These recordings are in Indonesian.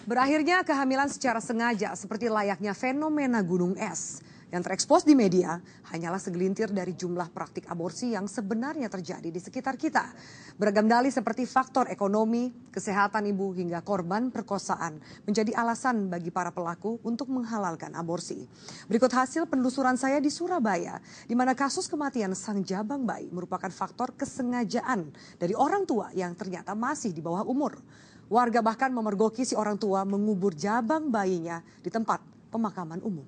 Berakhirnya kehamilan secara sengaja seperti layaknya fenomena gunung es. Yang terekspos di media hanyalah segelintir dari jumlah praktik aborsi yang sebenarnya terjadi di sekitar kita. Beragam dalih seperti faktor ekonomi, kesehatan ibu hingga korban perkosaan menjadi alasan bagi para pelaku untuk menghalalkan aborsi. Berikut hasil penelusuran saya di Surabaya, di mana kasus kematian sang jabang bayi merupakan faktor kesengajaan dari orang tua yang ternyata masih di bawah umur. Warga bahkan memergoki si orang tua mengubur jabang bayinya di tempat pemakaman umum.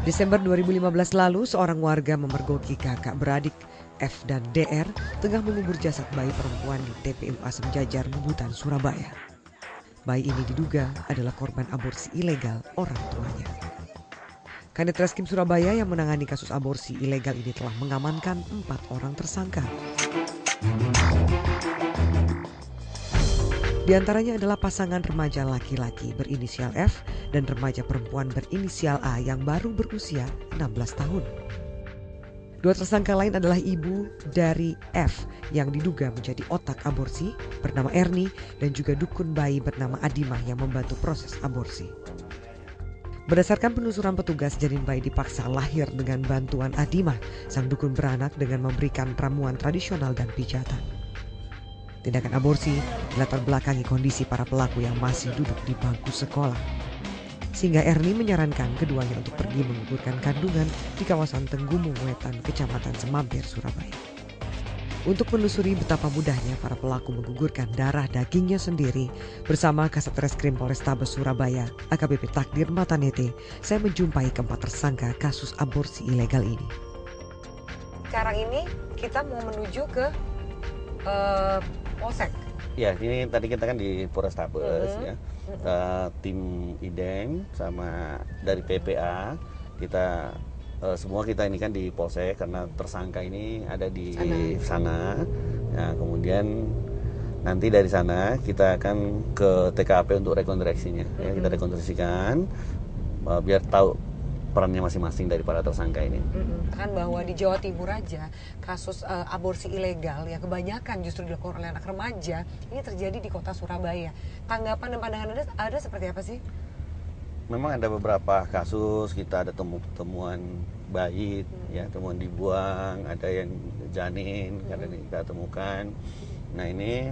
Desember 2015 lalu, seorang warga memergoki kakak beradik F dan DR tengah mengubur jasad bayi perempuan di TPU Asem Jajar, Bubutan, Surabaya. Bayi ini diduga adalah korban aborsi ilegal orang tuanya. Kanit Reskrim Surabaya yang menangani kasus aborsi ilegal ini telah mengamankan 4 orang tersangka. Di antaranya adalah pasangan remaja laki-laki berinisial F dan remaja perempuan berinisial A yang baru berusia 16 tahun. 2 tersangka lain adalah ibu dari F yang diduga menjadi otak aborsi bernama Erni dan juga dukun bayi bernama Adimah yang membantu proses aborsi. Berdasarkan penelusuran petugas, janin bayi dipaksa lahir dengan bantuan Adimah, sang dukun beranak, dengan memberikan ramuan tradisional dan pijatan. Tindakan aborsi dilatar belakangi kondisi para pelaku yang masih duduk di bangku sekolah. Sehingga Erni menyarankan keduanya untuk pergi menggugurkan kandungan di kawasan Tenggumung Wetan, Kecamatan Semampir, Surabaya. Untuk menelusuri betapa mudahnya para pelaku menggugurkan darah dagingnya sendiri, bersama Kasat Reskrim Polrestabes Surabaya, AKBP Takdir Matanete, saya menjumpai keempat tersangka kasus aborsi ilegal ini. Sekarang ini kita mau menuju ke Polsek. Ya, ini tadi kita kan di Polrestabes ya. Tim IDEM sama dari PPA kita semua kita ini kan di Polsek karena tersangka ini ada di sana. Ya, kemudian nanti dari sana kita akan ke TKP untuk rekonstruksinya. Ya, kita rekonstruksikan biar tahu perannya masing-masing dari para tersangka ini. Kan bahwa di Jawa Timur aja kasus aborsi ilegal ya kebanyakan justru dilakukan oleh anak remaja, ini terjadi di kota Surabaya. Tanggapan dan pandangan Anda ada seperti apa sih? Memang ada beberapa kasus, kita ada temuan bayi, ya temuan dibuang, ada yang janin, ada yang kita temukan. Nah ini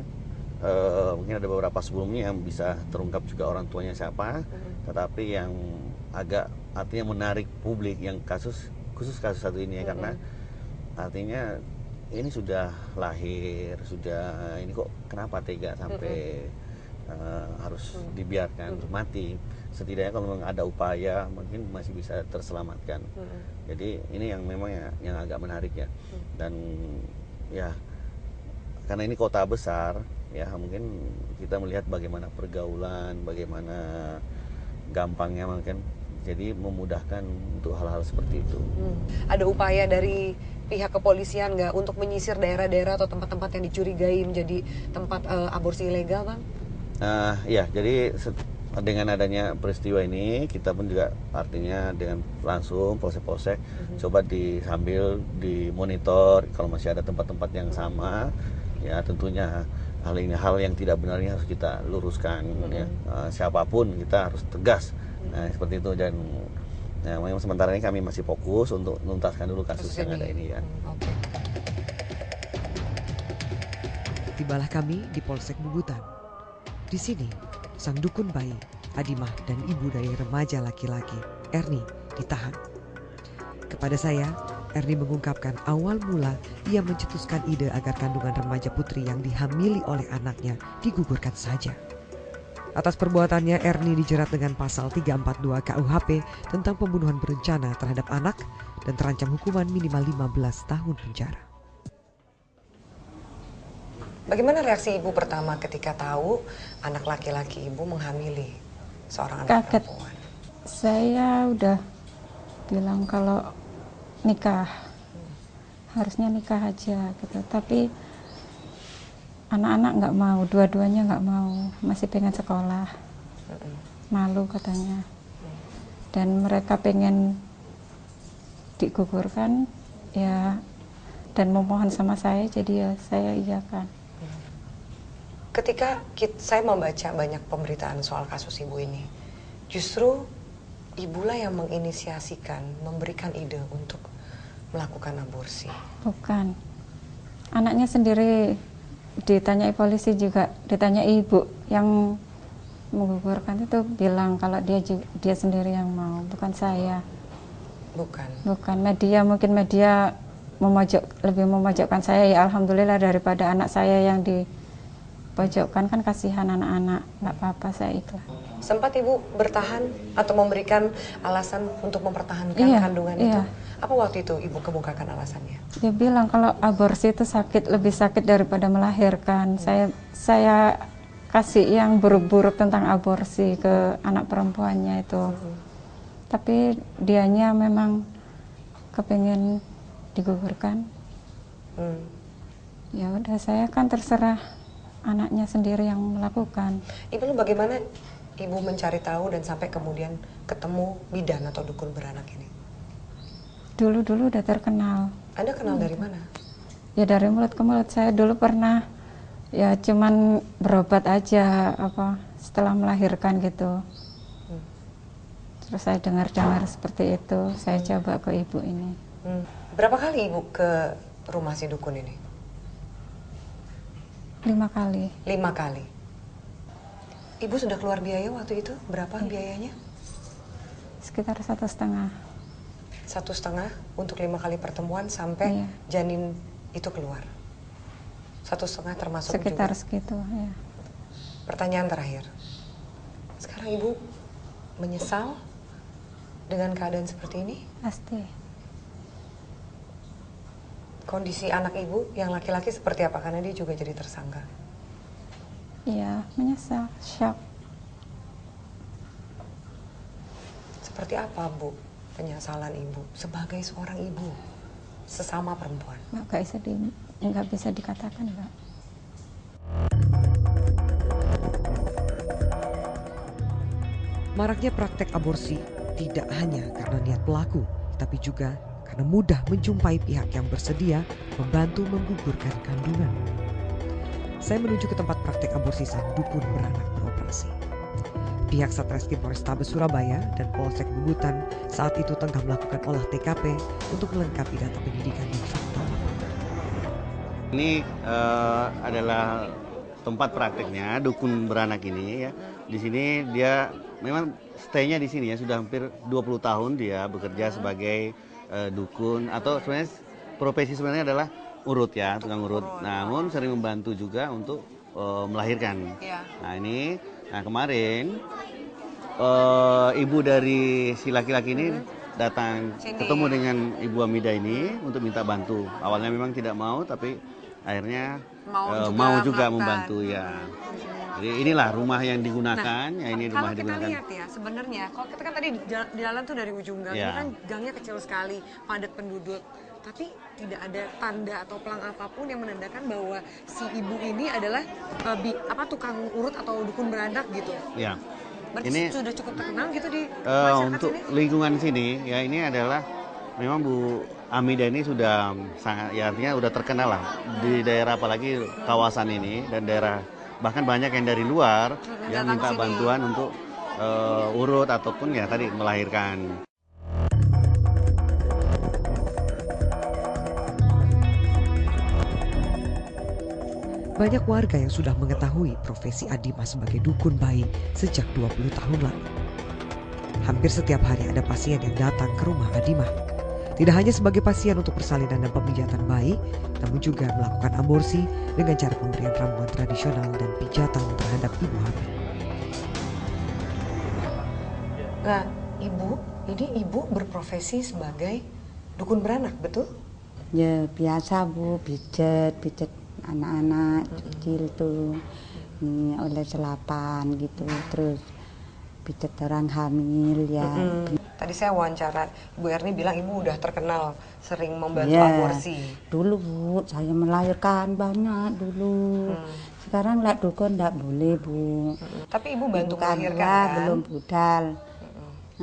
mungkin ada beberapa sebelumnya yang bisa terungkap juga orang tuanya siapa, tetapi yang agak artinya menarik publik yang khusus kasus satu ini ya, karena artinya ini sudah lahir, sudah ini kok kenapa tega sampai harus dibiarkan mati. Setidaknya kalau memang ada upaya mungkin masih bisa terselamatkan. Jadi ini yang memang yang agak menarik ya. Dan ya karena ini kota besar ya, mungkin kita melihat bagaimana pergaulan, bagaimana gampangnya mungkin, jadi memudahkan untuk hal-hal seperti itu. Ada upaya dari pihak kepolisian nggak untuk menyisir daerah-daerah atau tempat-tempat yang dicurigai menjadi tempat aborsi ilegal, Bang? Ya, jadi dengan adanya peristiwa ini kita pun juga artinya dengan langsung polsek-polsek coba sambil dimonitor kalau masih ada tempat-tempat yang sama, ya tentunya hal yang tidak benarnya harus kita luruskan ya. Siapapun kita harus tegas. Nah seperti itu, dan ya, memang sementara ini kami masih fokus untuk menuntaskan dulu kasus yang ada ini ya. Tibalah kami di Polsek Bubutan. Di sini sang dukun bayi Adimah dan ibu dari remaja laki-laki Erni ditahan. Kepada saya, Erni mengungkapkan awal mula ia mencetuskan ide agar kandungan remaja putri yang dihamili oleh anaknya digugurkan saja. Atas perbuatannya, Erni dijerat dengan pasal 342 KUHP tentang pembunuhan berencana terhadap anak dan terancam hukuman minimal 15 tahun penjara. Bagaimana reaksi ibu pertama ketika tahu anak laki-laki ibu menghamili seorang anak perempuan? Saya udah bilang kalau nikah, harusnya nikah aja gitu. Tapi anak-anak nggak mau, dua-duanya nggak mau, masih pengen sekolah, malu katanya. Dan mereka pengen digugurkan, ya dan memohon sama saya, jadi ya saya iyakan. Ketika saya membaca banyak pemberitaan soal kasus ibu ini, justru ibulah yang menginisiasikan, memberikan ide untuk melakukan aborsi. Bukan, anaknya sendiri ditanyai polisi juga, ditanyai ibu yang menggugurkan itu bilang kalau dia sendiri yang mau, bukan saya. Bukan media, mungkin media lebih memojokkan saya, ya alhamdulillah daripada anak saya yang dipojokkan, kan kasihan anak-anak, nggak apa-apa, saya ikhlas. Sempat ibu bertahan atau memberikan alasan untuk mempertahankan kandungan itu? Apa waktu itu ibu kemukakan alasannya? Dia bilang kalau aborsi itu lebih sakit daripada melahirkan. Saya kasih yang buruk-buruk tentang aborsi ke anak perempuannya itu. Tapi dianya memang kepengen digugurkan. Ya udah, saya kan terserah anaknya sendiri yang melakukan. Ibu, bagaimana ibu mencari tahu dan sampai kemudian ketemu bidan atau dukun beranak ini? Dulu udah terkenal. Anda kenal dari mana? Ya dari mulut ke mulut. Saya dulu pernah ya cuman berobat aja setelah melahirkan gitu. Terus saya dengar seperti itu, saya coba ke ibu ini. Berapa kali ibu ke rumah si dukun ini? 5 kali. 5 kali. Ibu sudah keluar biaya waktu itu? Berapa biayanya? Sekitar 1,5. 1,5 untuk 5 kali pertemuan sampai janin itu keluar. 1,5 termasuk sekitar juga. Segitu, ya. Pertanyaan terakhir. Sekarang ibu menyesal dengan keadaan seperti ini? Pasti. Kondisi anak ibu yang laki-laki seperti apa? Karena dia juga jadi tersangka. Iya, menyesal, shock. Seperti apa, Bu, penyesalan ibu sebagai seorang ibu sesama perempuan? Nggak bisa dikatakan, Mbak. Maraknya praktek aborsi tidak hanya karena niat pelaku, tapi juga karena mudah menjumpai pihak yang bersedia membantu menggugurkan kandungan. Saya menuju ke tempat praktek aborsi saat dukun beranak beroperasi. Pihak Satreskrim Polrestabes Surabaya dan Polsek Bubutan saat itu tengah melakukan olah TKP untuk melengkapi data pendidikan dan fakta. Ini adalah tempat prakteknya dukun beranak ini ya. Di sini dia memang stay-nya di sini ya, sudah hampir 20 tahun dia bekerja sebagai dukun, atau sebenarnya profesi sebenarnya adalah urut ya, tukang urut. Namun sering membantu juga untuk melahirkan. Nah kemarin ibu dari si laki-laki ini datang ketemu dengan Ibu Amida ini untuk minta bantu. Awalnya memang tidak mau, tapi akhirnya mau juga membantu ya. Jadi inilah rumah yang digunakan. Ya, ini rumah kalau kita digunakan. lihat ya sebenarnya, kalau kita kan tadi di jalan tuh dari ujung gang, ini kan gangnya kecil sekali, padat penduduk. Tapi tidak ada tanda atau pelang apapun yang menandakan bahwa si ibu ini adalah tukang urut atau dukun beranak gitu. Ya. Berarti ini sudah cukup terkenal gitu di masyarakat untuk sini? lingkungan sini ya, ini adalah memang Bu Amida ini sudah sangat, ya artinya udah terkenal lah di daerah, apalagi kawasan ini dan daerah, bahkan banyak yang dari luar yang minta bantuan untuk urut ataupun ya tadi melahirkan. Banyak warga yang sudah mengetahui profesi Adimah sebagai dukun bayi sejak 20 tahun lalu. Hampir setiap hari ada pasien yang datang ke rumah Adimah. Tidak hanya sebagai pasien untuk persalinan dan pemijatan bayi, namun juga melakukan aborsi dengan cara pemberian ramuan tradisional dan pijatan terhadap ibu hamil. Nah, ibu berprofesi sebagai dukun beranak, betul? Ya biasa Bu, pijat anak-anak kecil tuh oleh selapan gitu, terus pijat orang hamil ya. Tadi saya wawancara Bu Erni bilang ibu udah terkenal sering membantu aborsi. Dulu Bu, saya melahirkan banyak dulu. Sekarang lah dukun enggak boleh Bu. Tapi ibu bantu melahirkan kan? kan? Belum budal.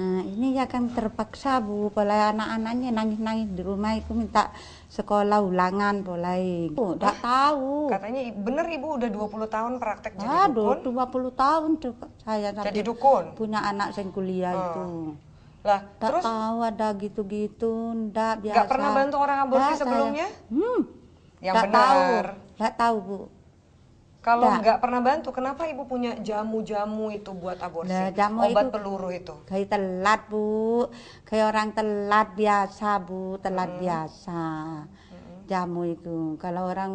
Nah, ini ya kan terpaksa Bu, mulai anak-anaknya nangis-nangis di rumah itu minta sekolah ulangan mulai. Enggak tahu. Katanya bener Ibu udah 20 tahun praktek jadi Aduh, dukun. 20 tahun tuh saya sampai Jadi dukun. punya anak yang kuliah itu. Lah, Tak terus tahu ada gitu-gitu, ndak biasa. nggak pernah bantu orang aborsi Ndak, saya. sebelumnya? Yang Ndak benar. Ndak tahu Bu. Kalau Nggak. nggak pernah bantu, kenapa Ibu punya jamu-jamu itu buat aborsi? Lah, jamu Obat itu peluru itu. kayak telat Bu, kayak orang telat biasa Bu, telat biasa. Jamu itu, kalau orang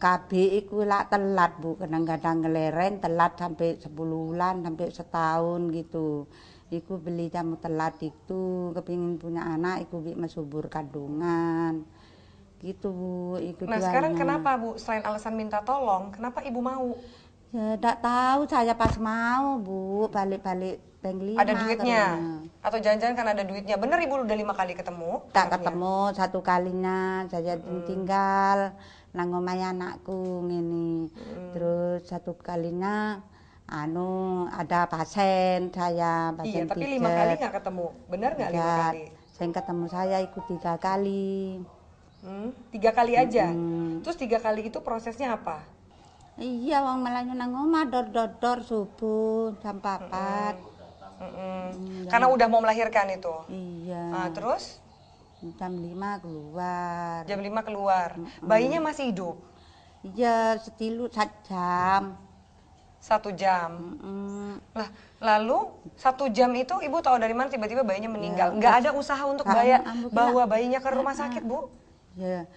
KB itu lah telat Bu, kadang-kadang ngeleren telat sampai 10 bulan, sampai setahun gitu. Iku beli jamu telat itu, kepingin punya anak, iku bi subur kandungan. Gitu Bu, ikut Nah sekarang kenapa Bu, selain alasan minta tolong, kenapa Ibu mau? Ya enggak tahu, saya pas mau Bu, balik-balik Bank 5. Ada duitnya? Atau jangan-jangan kan ada duitnya? Bener Ibu udah 5 kali ketemu? Tak anaknya? ketemu satu kalinya, saya tinggal nang omahe anakku ngene. Terus satu kalinya ada pasien saya, Iya, pasien tapi 5 pijet. kali nggak ketemu. Bener nggak 5 Enggak, kali? saya ketemu saya ikut 3 kali. 3 kali aja? Terus 3 kali itu prosesnya apa? Iya, wong melayu nang omah dor subuh jam 4. Karena udah mau melahirkan itu? Iya. Nah, terus? Jam 5 keluar. Jam 5 keluar. Bayinya masih hidup? Iya, setilu 1 jam. 1 jam? Lah, lalu 1 jam itu Ibu tahu dari mana tiba-tiba bayinya meninggal? Nggak ada usaha untuk bawa bayinya ke rumah sakit, Bu? Ya,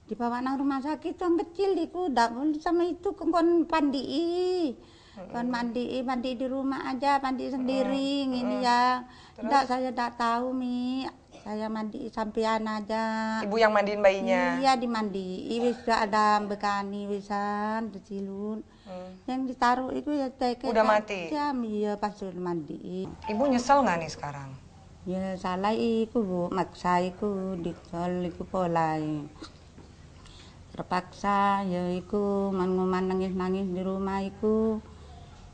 dibawa nang rumah sakit yang kecil iku ndak sama itu kon pandii. Kon mandi di rumah aja, mandi sendiri ngini ya. Ndak, saya ndak tahu Mi. Saya mandi sampean aja. Ibu yang mandiin bayinya? Iya, dimandi. Wis gak ada bekani wisan kecilun. Yang ditaruh itu ya teke. Udah mati? Jam iya pas sudah mandi. Ibu nyesel nggak nih sekarang? Ya salah iku Bu, maksa iku dikol iku polai. Terpaksa ya iku man nangis-nangis di rumah iku.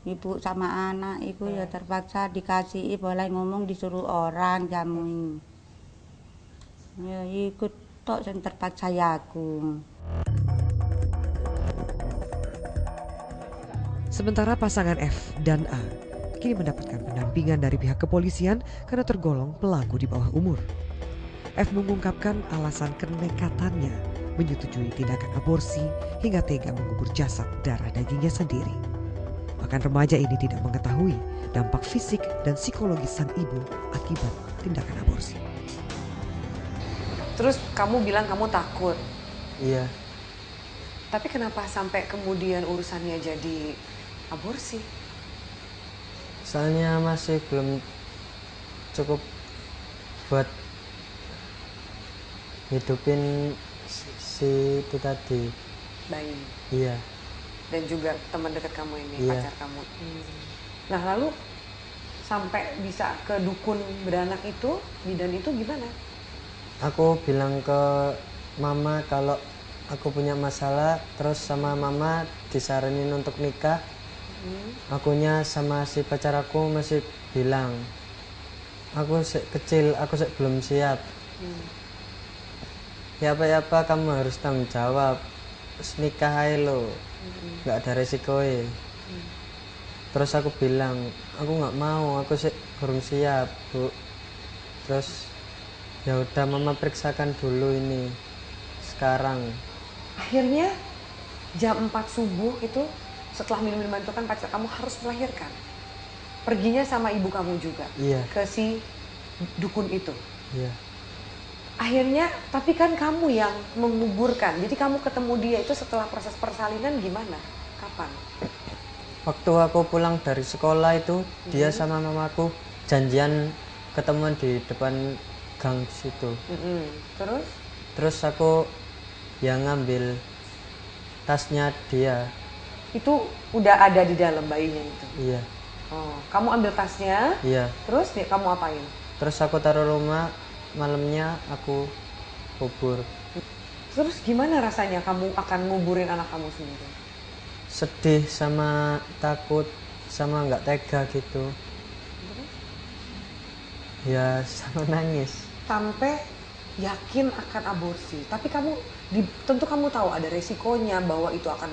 Ibu sama anak iku ya terpaksa dikasih polai ngomong disuruh orang jamu. Ya ikut tok sing terpaksa ya aku. Sementara pasangan F dan A kini mendapatkan pendampingan dari pihak kepolisian karena tergolong pelaku di bawah umur. F mengungkapkan alasan kenekatannya menyetujui tindakan aborsi hingga tega mengubur jasad darah dagingnya sendiri. Bahkan remaja ini tidak mengetahui dampak fisik dan psikologis sang ibu akibat tindakan aborsi. Terus kamu bilang kamu takut? Iya. Tapi kenapa sampai kemudian urusannya jadi aborsi? Soalnya masih belum cukup buat hidupin si itu tadi. Bayi. Iya. Dan juga teman dekat kamu ini, Iya. pacar kamu. Nah lalu sampai bisa ke dukun beranak itu, bidan itu gimana? Aku bilang ke mama kalau aku punya masalah, terus sama mama disaranin untuk nikah. Akunya sama si pacar aku masih bilang, aku kecil, aku belum siap. Ya apa kamu harus tanggung jawab. Terus nikah aja lo, nggak ada resikonya. Terus aku bilang, aku nggak mau, aku belum siap Bu. Terus ya udah mama periksakan dulu ini sekarang. Akhirnya jam 4 subuh itu setelah minum-minuman itu kan pacar kamu harus melahirkan. Perginya sama ibu kamu juga? Iya. Ke si dukun itu? Iya. Akhirnya, tapi kan kamu yang menguburkan. Jadi kamu ketemu dia itu setelah proses persalinan gimana? Kapan? Waktu aku pulang dari sekolah itu, dia sama mamaku janjian ketemuan di depan gang situ. Terus? Terus aku yang ngambil tasnya dia. Itu udah ada di dalam bayinya itu? Iya. Oh, kamu ambil tasnya? Iya. Terus dia kamu apain? Terus aku taruh rumah, malamnya aku kubur. Terus gimana rasanya kamu akan nguburin anak kamu sendiri? Sedih sama takut sama nggak tega gitu. Ya sama nangis. Sampai yakin akan aborsi. Tapi tentu kamu tahu ada resikonya bahwa itu akan